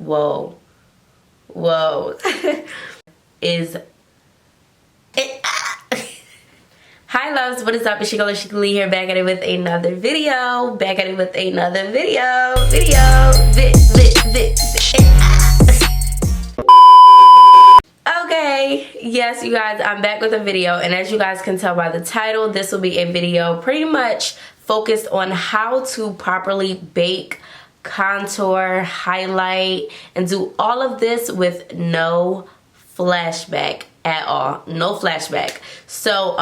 whoa, is it. Hi loves, what is up? It's your girl AshecaLee here, back at it with another video. Okay, yes you guys, I'm back with a video, and as you guys can tell by the title, this will be a video pretty much focused on how to properly bake, contour, highlight, and do all of this with no flashback at all. No flashback. So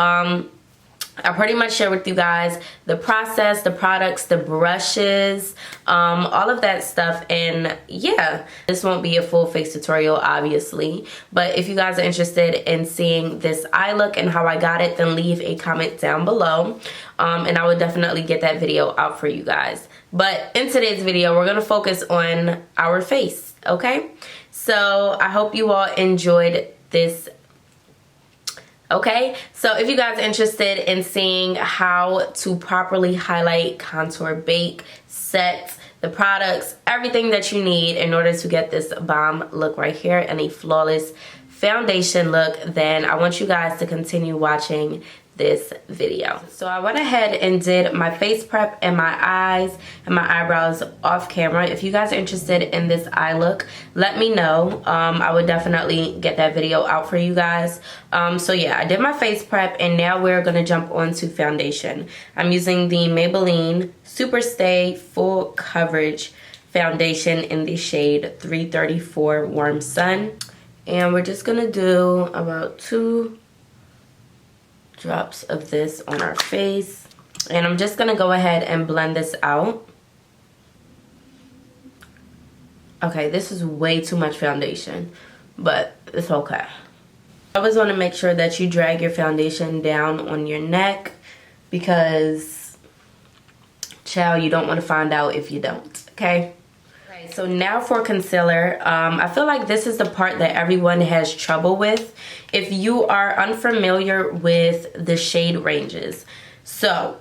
I pretty much share with you guys the process, the products, the brushes, all of that stuff. And yeah, this won't be a full face tutorial obviously, but if you guys are interested in seeing this eye look and how I got it, then leave a comment down below, and I would definitely get that video out for you guys. But in today's video, we're gonna focus on our face, okay? So I hope you all enjoyed this. Okay, so if you guys are interested in seeing how to properly highlight, contour, bake, set, the products, everything that you need in order to get this bomb look right here and a flawless foundation look, then I want you guys to continue watching this video. So I went ahead and did my face prep and my eyes and my eyebrows off camera. If you guys are interested in this eye look, let me know. I would definitely get that video out for you guys. So yeah, I did my face prep, and now we're gonna jump on to foundation. I'm using the Maybelline Super Stay Full Coverage Foundation in the shade 334 Warm Sun, and we're just gonna do about 2 drops of this on our face, and I'm just gonna go ahead and blend this out. Okay, this is way too much foundation, but it's okay. I always want to make sure that you drag your foundation down on your neck, because child, you don't want to find out if you don't. Okay, so now for concealer. I feel like this is the part that everyone has trouble with if you are unfamiliar with the shade ranges. So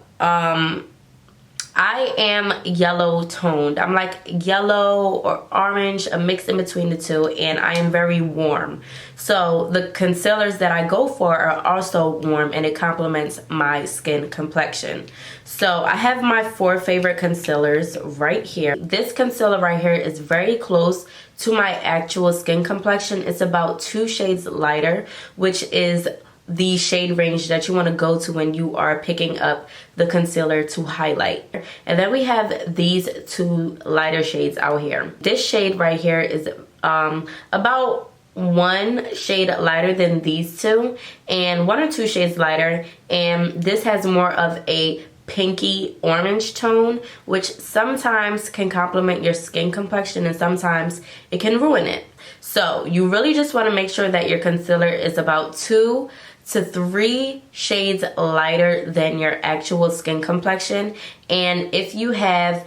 I am yellow toned. I'm like yellow or orange, a mix in between the two, and I am very warm. So the concealers that I go for are also warm, and it complements my skin complexion. So I have my 4 favorite concealers right here. This concealer right here is very close to my actual skin complexion. It's about 2 shades lighter, which is the shade range that you want to go to when you are picking up the concealer to highlight. And then we have these 2 lighter shades out here. This shade right here is about 1 shade lighter than these 2, and 1 or 2 shades lighter, and this has more of a pinky orange tone, which sometimes can complement your skin complexion and sometimes it can ruin it. So you really just want to make sure that your concealer is about 2 to 3 shades lighter than your actual skin complexion. And if you have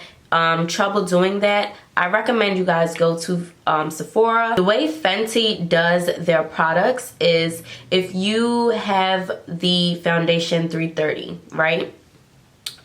trouble doing that, I recommend you guys go to Sephora. The way Fenty does their products is if you have the foundation 330, right?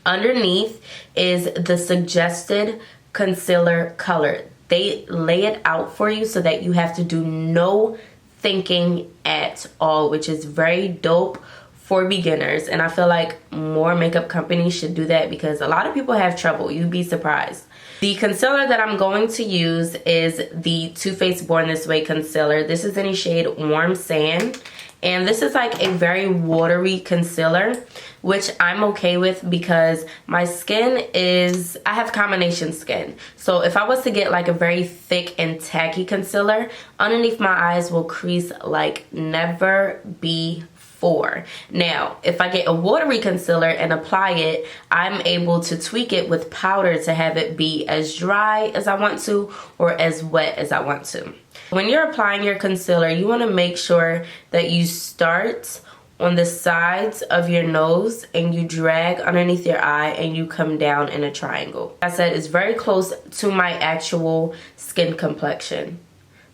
Underneath is the suggested concealer color. They lay it out for you so that you have to do no thinking at all, which is very dope for beginners. And I feel like more makeup companies should do that, because a lot of people have trouble. You'd be surprised. The concealer that I'm going to use is the Too Faced Born This Way concealer. This is in the shade Warm Sand, and this is like a very watery concealer, which I'm okay with because my skin is, I have combination skin. So if I was to get like a very thick and tacky concealer, underneath my eyes will crease like never before. Now, if I get a watery concealer and apply it, I'm able to tweak it with powder to have it be as dry as I want to or as wet as I want to. When you're applying your concealer, you want to make sure that you start on the sides of your nose and you drag underneath your eye and you come down in a triangle. Like I said, it's very close to my actual skin complexion.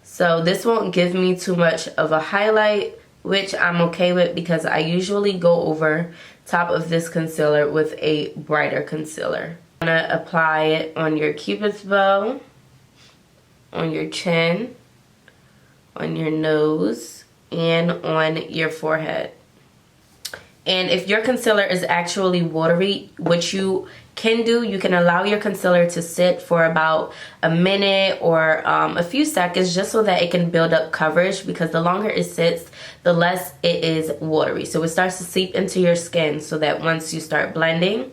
So this won't give me too much of a highlight, which I'm okay with because I usually go over top of this concealer with a brighter concealer. I'm gonna apply it on your Cupid's bow. on your chin, on your nose, and on your forehead. And if your concealer is actually watery, what you can do, you can allow your concealer to sit for about a minute or a few seconds, just so that it can build up coverage, because the longer it sits, the less it is watery. So it starts to seep into your skin, so that once you start blending,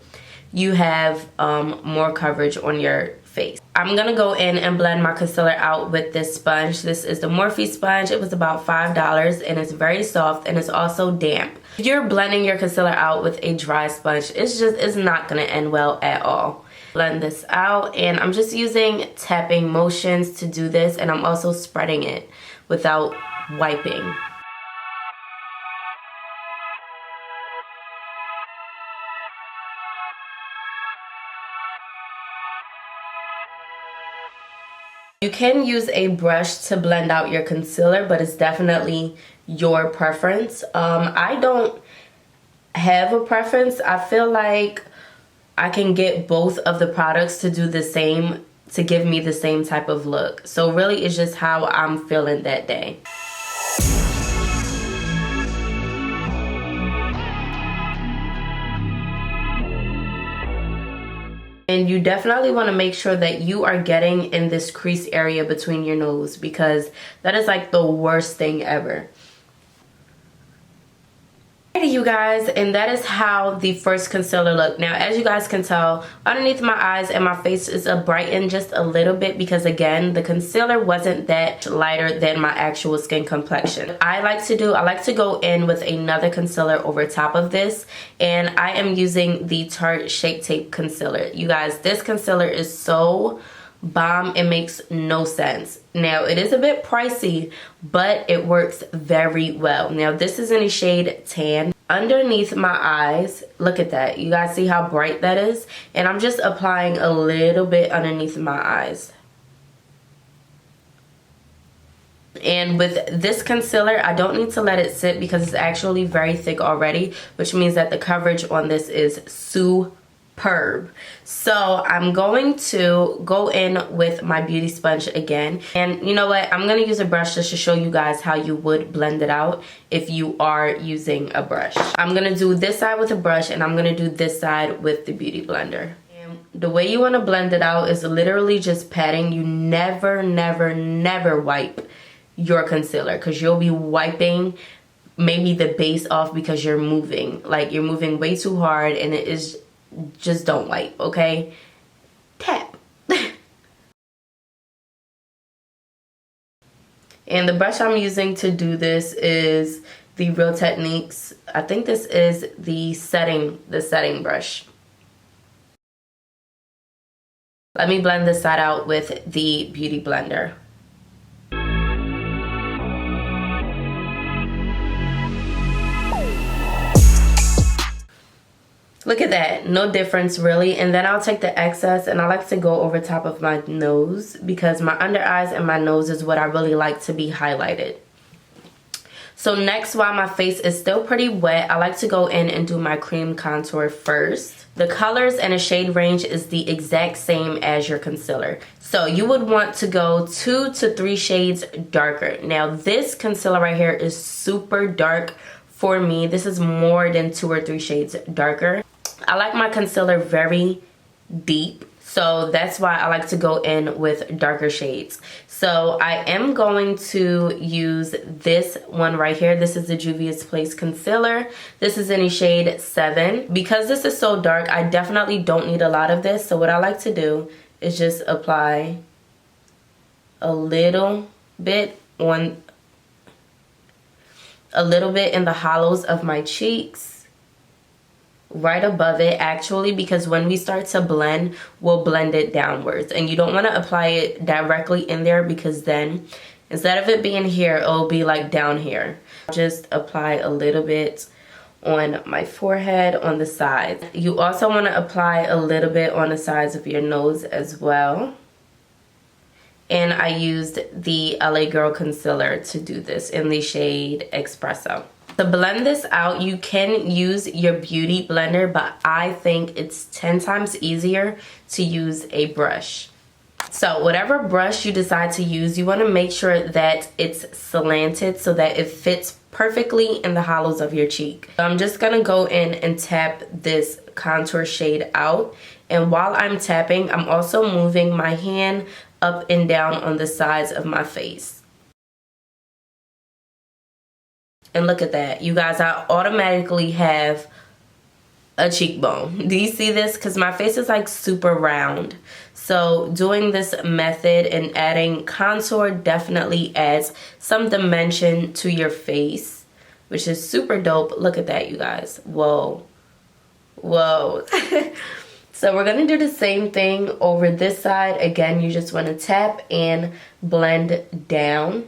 you have more coverage on your face. I'm gonna go in and blend my concealer out with this sponge. This is the Morphe sponge. It was about $5 and it's very soft and it's also damp. If you're blending your concealer out with a dry sponge, it's not gonna end well at all. Blend this out, and I'm just using tapping motions to do this, and I'm also spreading it without wiping. You can use a brush to blend out your concealer, but it's definitely your preference. I don't have a preference. I feel like I can get both of the products to do the same, to give me the same type of look. So really it's just how I'm feeling that day. And you definitely want to make sure that you are getting in this crease area between your nose, because that is like the worst thing ever. Hey you guys, and that is how the first concealer looked. Now as you guys can tell, underneath my eyes and my face is brightened just a little bit, because again, the concealer wasn't that lighter than my actual skin complexion. I like to go in with another concealer over top of this, and I am using the Tarts Shape Tape concealer. You guys, this concealer is so bomb, it makes no sense. Now it is a bit pricey, but it works very well. Now this is in a shade Tan. Underneath my eyes, look at that, you guys see how bright that is? And I'm just applying a little bit underneath my eyes. And with this concealer, I don't need to let it sit because it's actually very thick already, which means that the coverage on this is superb. So I'm going to go in with my beauty sponge again, and you know what, I'm going to use a brush just to show you guys how you would blend it out if you are using a brush. I'm going to do this side with a brush, and I'm going to do this side with the beauty blender. And the way you want to blend it out is literally just patting. You never wipe your concealer, because you'll be wiping maybe the base off because you're moving way too hard, and it is just don't wipe, okay? Tap. And the brush I'm using to do this is the Real Techniques. I think this is the setting brush. Let me blend this side out with the beauty blender. Look at that, no difference really. And then I'll take the excess, and I like to go over top of my nose, because my under eyes and my nose is what I really like to be highlighted. So next, while my face is still pretty wet, I like to go in and do my cream contour first. The colors and the shade range is the exact same as your concealer. So you would want to go 2 to 3 shades darker. Now this concealer right here is super dark for me. This is more than 2 or 3 shades darker. I like my concealer very deep, so that's why I like to go in with darker shades. So I am going to use this one right here. This is the Juvias Place Concealer. This is in a shade 7. Because this is so dark, I definitely don't need a lot of this. So what I like to do is just apply a little bit in the hollows of my cheeks, right above it actually, because when we start to blend, we'll blend it downwards, and you don't want to apply it directly in there, because then instead of it being here, it'll be like down here. Just apply a little bit on my forehead, on the sides. You also want to apply a little bit on the sides of your nose as well. And I used the LA Girl concealer to do this in the shade Espresso. To blend this out, you can use your beauty blender, but I think it's 10 times easier to use a brush. So whatever brush you decide to use, you want to make sure that it's slanted so that it fits perfectly in the hollows of your cheek. So I'm just going to go in and tap this contour shade out. And while I'm tapping, I'm also moving my hand up and down on the sides of my face. And look at that. You guys, I automatically have a cheekbone. Do you see this? Because my face is like super round. So doing this method and adding contour definitely adds some dimension to your face, which is super dope. Look at that, you guys. Whoa. Whoa. So we're going to do the same thing over this side. Again, you just want to tap and blend down.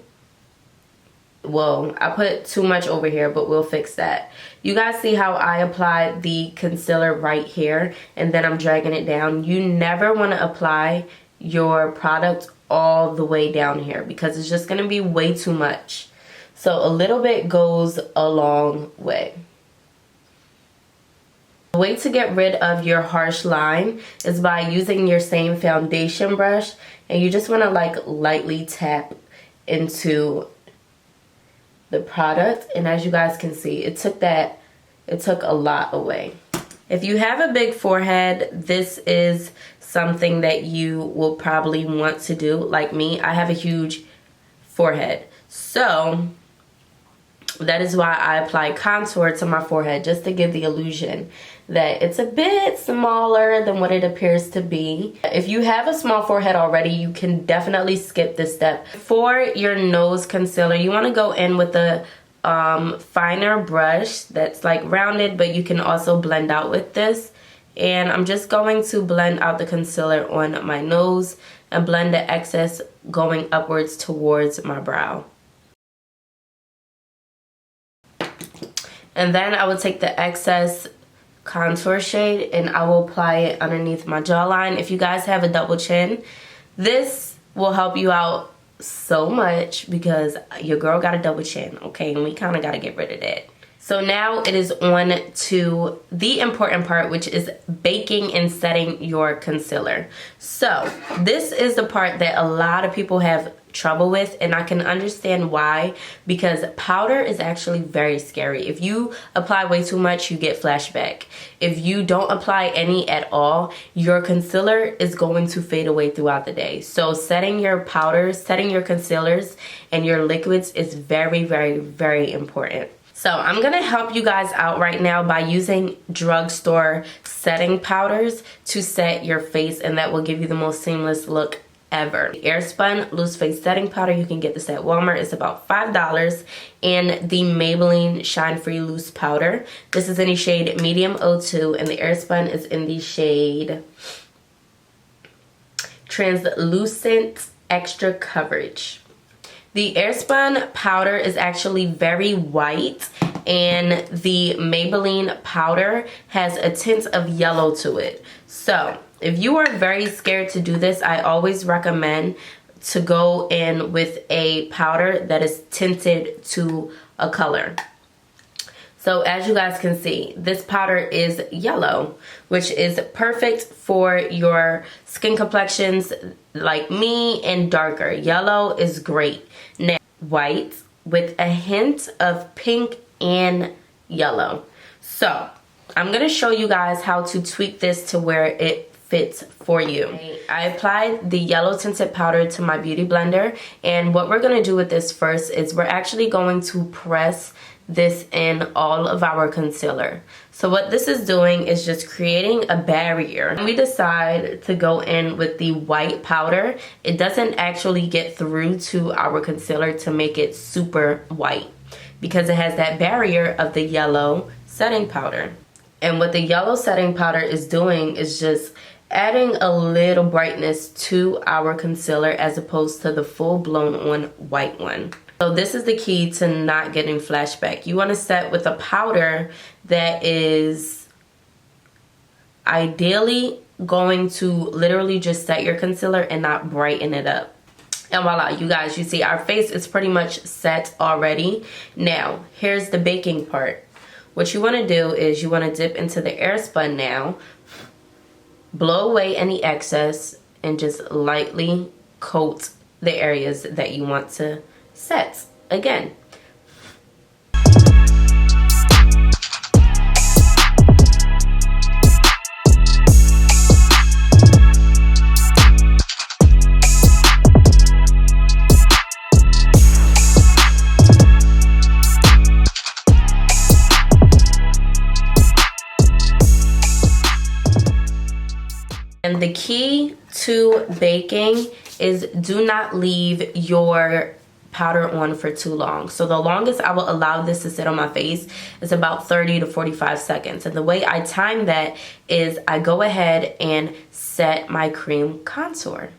Whoa, I put too much over here, but we'll fix that. You guys see how I apply the concealer right here and then I'm dragging it down? You never want to apply your product all the way down here because it's just going to be way too much. So a little bit goes a long way. The way to get rid of your harsh line is by using your same foundation brush, and you just want to like lightly tap into the product, and as you guys can see, it took a lot away. If you have a big forehead, this is something that you will probably want to do. Like me, I have a huge forehead, so that is why I apply contour to my forehead, just to give the illusion that it's a bit smaller than what it appears to be. If you have a small forehead already, you can definitely skip this step. For your nose concealer, you want to go in with a finer brush that's like rounded, but you can also blend out with this. And I'm just going to blend out the concealer on my nose and blend the excess going upwards towards my brow. And then I will take the excess contour shade and I will apply it underneath my jawline. If you guys have a double chin, this will help you out so much because your girl got a double chin, okay? And we kind of got to get rid of that. So now it is on to the important part, which is baking and setting your concealer. So this is the part that a lot of people have trouble with, and I can understand why, because powder is actually very scary. If you apply way too much, you get flashback. If you don't apply any at all, your concealer is going to fade away throughout the day. So setting your powders, setting your concealers and your liquids is very, very, very important. So I'm going to help you guys out right now by using drugstore setting powders to set your face, and that will give you the most seamless look ever. The Airspun Loose Face Setting Powder, you can get this at Walmart. It's about $5. And the Maybelline Shine Free Loose Powder. This is in the shade Medium 02, and the Airspun is in the shade Translucent Extra Coverage. The Airspun powder is actually very white, and the Maybelline powder has a tint of yellow to it. So if you are very scared to do this, I always recommend to go in with a powder that is tinted to a color. So as you guys can see, this powder is yellow, which is perfect for your skin complexions like me and darker. Yellow is great. Now, white with a hint of pink and yellow. So I'm going to show you guys how to tweak this to where it fits for you. I applied the yellow tinted powder to my beauty blender, and what we're going to do with this first is we're actually going to press this in all of our concealer. So what this is doing is just creating a barrier. When we decide to go in with the white powder, it doesn't actually get through to our concealer to make it super white because it has that barrier of the yellow setting powder. And what the yellow setting powder is doing is just adding a little brightness to our concealer as opposed to the full blown on white one. So this is the key to not getting flashback. You want to set with a powder that is ideally going to literally just set your concealer and not brighten it up. And voila, you guys, you see our face is pretty much set already. Now, here's the baking part. What you want to do is you want to dip into the Airspun now, blow away any excess, and just lightly coat the areas that you want to set again. And the key to baking is do not leave your powder on for too long. So the longest I will allow this to sit on my face is about 30 to 45 seconds. And the way I time that is I go ahead and set my cream contour.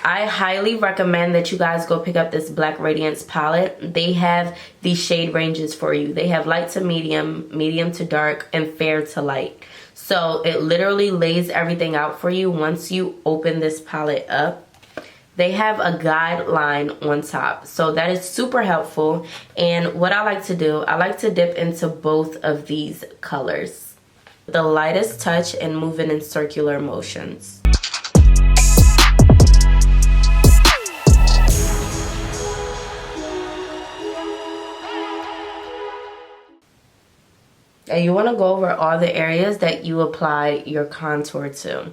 I highly recommend that you guys go pick up this Black Radiance palette. They have these shade ranges for you. They have light to medium, medium to dark, and fair to light. So it literally lays everything out for you once you open this palette up. They have a guideline on top, so that is super helpful. And what I like to do, I like to dip into both of these colors. The lightest touch and move it in circular motions. And you want to go over all the areas that you apply your contour to.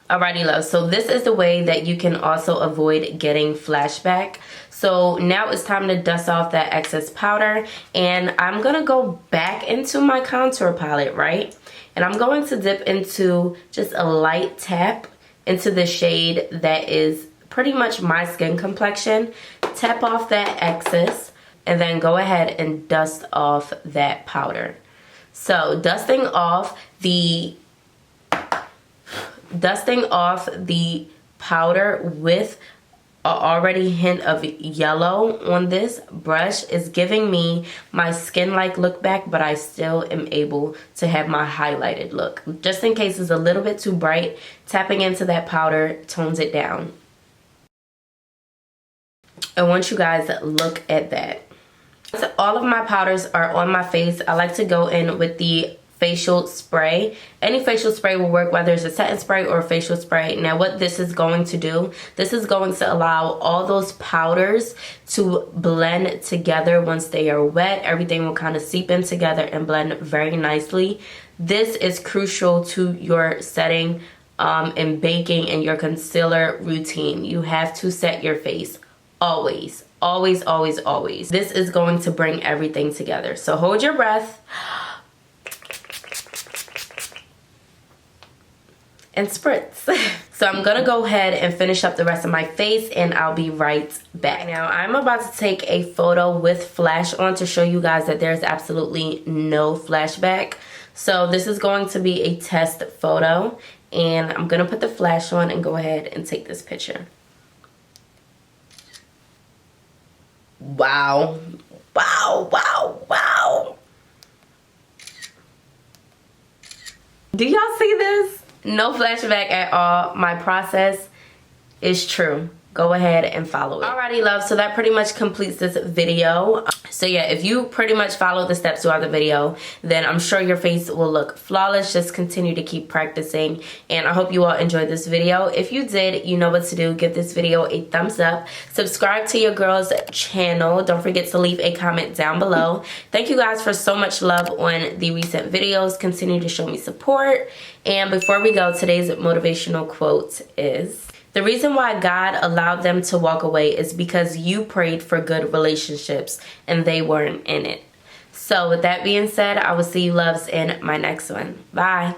Alrighty, love. So this is the way that you can also avoid getting flashback. So now it's time to dust off that excess powder. And I'm going to go back into my contour palette, right? And I'm going to dip into just a light tap into the shade that is pretty much my skin complexion. Tap off that excess and then go ahead and dust off that powder. So dusting off the powder with an already hint of yellow on this brush is giving me my skin-like look back, but I still am able to have my highlighted look. Just in case it's a little bit too bright, tapping into that powder tones it down. I want you guys to look at that. So all of my powders are on my face. I like to go in with the facial spray. Any facial spray will work, whether it's a setting spray or a facial spray. Now what this is going to do, this is going to allow all those powders to blend together once they are wet. Everything will kind of seep in together and blend very nicely. This is crucial to your setting and baking and your concealer routine. You have to set your face always. Always, always, always. This is going to bring everything together. So hold your breath. And spritz. So I'm gonna go ahead and finish up the rest of my face and I'll be right back. Now I'm about to take a photo with flash on to show you guys that there's absolutely no flashback. So this is going to be a test photo and I'm gonna put the flash on and go ahead and take this picture. Wow. Wow, wow, wow. Do y'all see this? No flashback at all. My process is true. Go ahead and follow it. Alrighty, love. So that pretty much completes this video. So yeah, if you pretty much follow the steps throughout the video, then I'm sure your face will look flawless. Just continue to keep practicing. And I hope you all enjoyed this video. If you did, you know what to do. Give this video a thumbs up. Subscribe to your girl's channel. Don't forget to leave a comment down below. Thank you guys for so much love on the recent videos. Continue to show me support. And before we go, today's motivational quote is: the reason why God allowed them to walk away is because you prayed for good relationships and they weren't in it. So with that being said, I will see you loves in my next one. Bye.